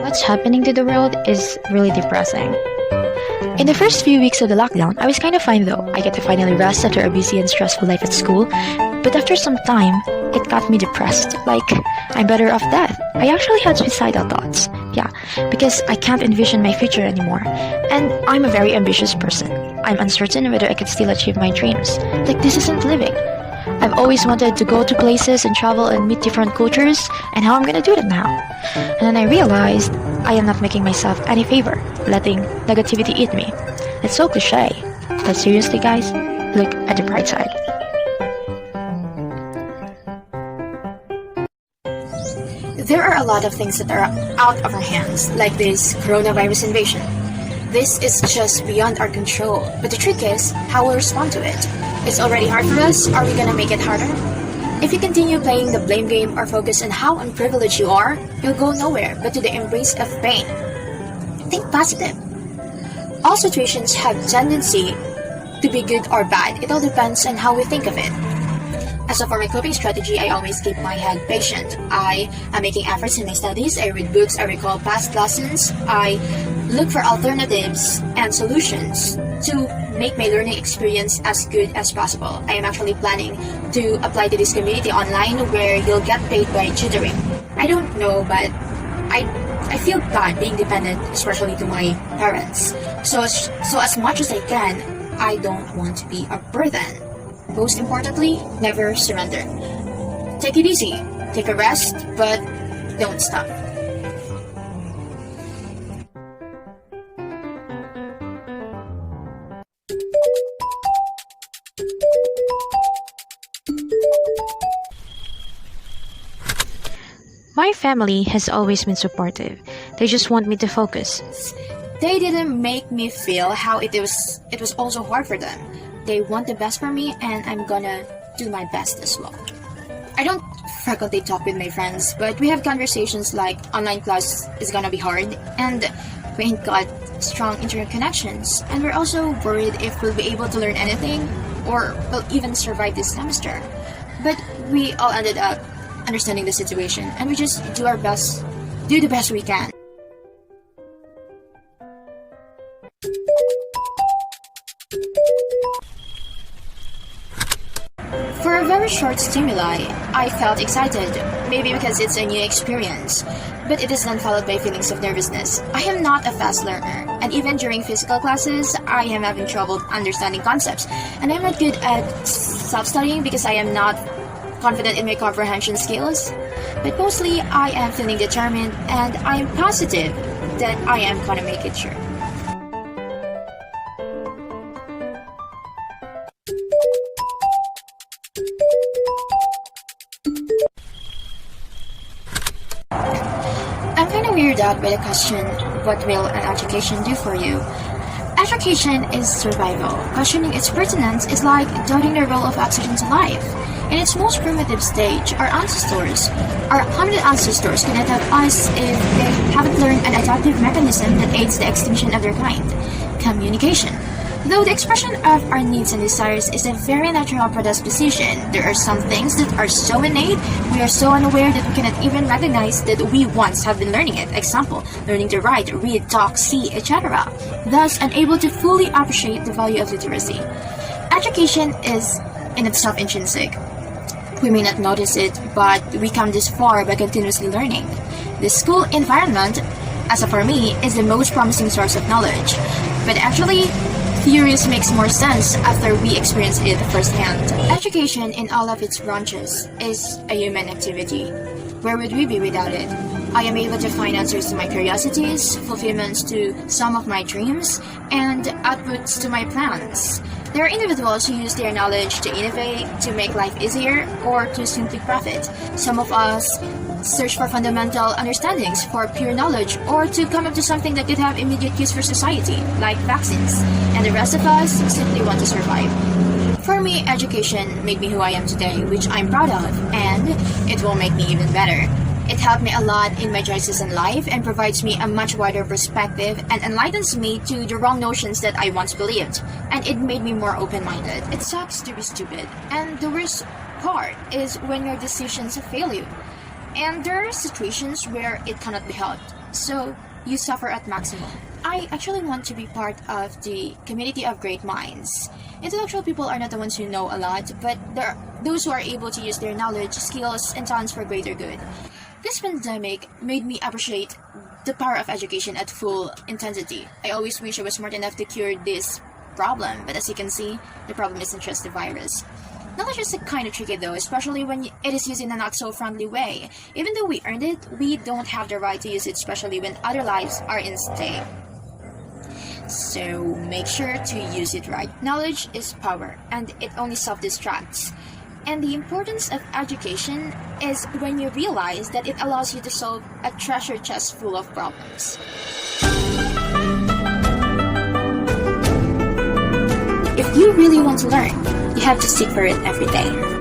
What's happening to the world is really depressing. In the first few weeks of the lockdown, I was kind of fine though. I get to finally rest after a busy and stressful life at school. But after some time, it got me depressed. Like, I'm better off dead. I actually had suicidal thoughts. Yeah, because I can't envision my future anymore. And I'm a very ambitious person. I'm uncertain whether I could still achieve my dreams. Like, this isn't living. I've always wanted to go to places and travel and meet different cultures, and how I'm gonna do that now? And then I realized I am not making myself any favor, letting negativity eat me. It's so cliche, but seriously guys, look at the bright side. There are a lot of things that are out of our hands, like this coronavirus invasion. This is just beyond our control, but the trick is how we'll respond to it. It's already hard for us, are we gonna make it harder? If you continue playing the blame game or focus on how unprivileged you are, you'll go nowhere but to the embrace of pain. Think positive. All situations have tendency to be good or bad. It all depends on how we think of it. As for my coping strategy, I always keep my head patient. I am making efforts in my studies. I read books, I recall past lessons. I look for alternatives and solutions to make my learning experience as good as possible. I am actually planning to apply to this community online where you'll get paid by tutoring. I don't know, but I feel bad being dependent, especially to my parents. So as much as I can, I don't want to be a burden. Most importantly, never surrender. Take it easy, take a rest, but don't stop. My family has always been supportive. They just want me to focus. They didn't make me feel how it was also hard for them. They want the best for me, and I'm gonna do my best as well. I don't frequently talk with my friends, but we have conversations like online class is gonna be hard, and we ain't got strong internet connections, and we're also worried if we'll be able to learn anything or will even survive this semester. But we all ended up understanding the situation, and we just do the best we can. For a very short stimuli, I felt excited, maybe because it's a new experience, but it is then followed by feelings of nervousness. I am not a fast learner, and even during physical classes, I am having trouble understanding concepts, and I'm not good at self-studying because I am not confident in my comprehension skills. But mostly, I am feeling determined, and I am positive that I am gonna make it through. I'm kind of weirded out by the question, what will an education do for you? Education is survival. Questioning its pertinence is like doubting the role of oxygen to life. In its most primitive stage, our hominid ancestors could not have us if they haven't learned an adaptive mechanism that aids the extinction of their kind: communication. Though the expression of our needs and desires is a very natural predisposition, there are some things that are so innate, we are so unaware that we cannot even recognize that we once have been learning it. Example, learning to write, read, talk, see, etc. Thus, unable to fully appreciate the value of literacy. Education is in itself intrinsic. We may not notice it, but we come this far by continuously learning. The school environment, as for me, is the most promising source of knowledge. But actually, theories makes more sense after we experience it firsthand. Education in all of its branches is a human activity. Where would we be without it? I am able to find answers to my curiosities, fulfillments to some of my dreams, and outputs to my plans. There are individuals who use their knowledge to innovate, to make life easier, or to simply profit. Some of us search for fundamental understandings, for pure knowledge, or to come up to something that could have immediate use for society, like vaccines. And the rest of us simply want to survive. For me, education made me who I am today, which I'm proud of, and it will make me even better. It helped me a lot in my choices in life and provides me a much wider perspective and enlightens me to the wrong notions that I once believed. And it made me more open-minded. It sucks to be stupid. And the worst part is when your decisions fail you. And there are situations where it cannot be helped. So you suffer at maximum. I actually want to be part of the community of great minds. Intellectual people are not the ones who know a lot, but there are those who are able to use their knowledge, skills, and talents for greater good. This pandemic made me appreciate the power of education at full intensity. I always wish I was smart enough to cure this problem, but as you can see, the problem isn't just the virus. Knowledge is kind of tricky though, especially when it is used in a not so friendly way. Even though we earned it, we don't have the right to use it, especially when other lives are in stake. So make sure to use it right. Knowledge is power, and it only self-destructs. And the importance of education is when you realize that it allows you to solve a treasure chest full of problems. If you really want to learn, you have to seek for it every day.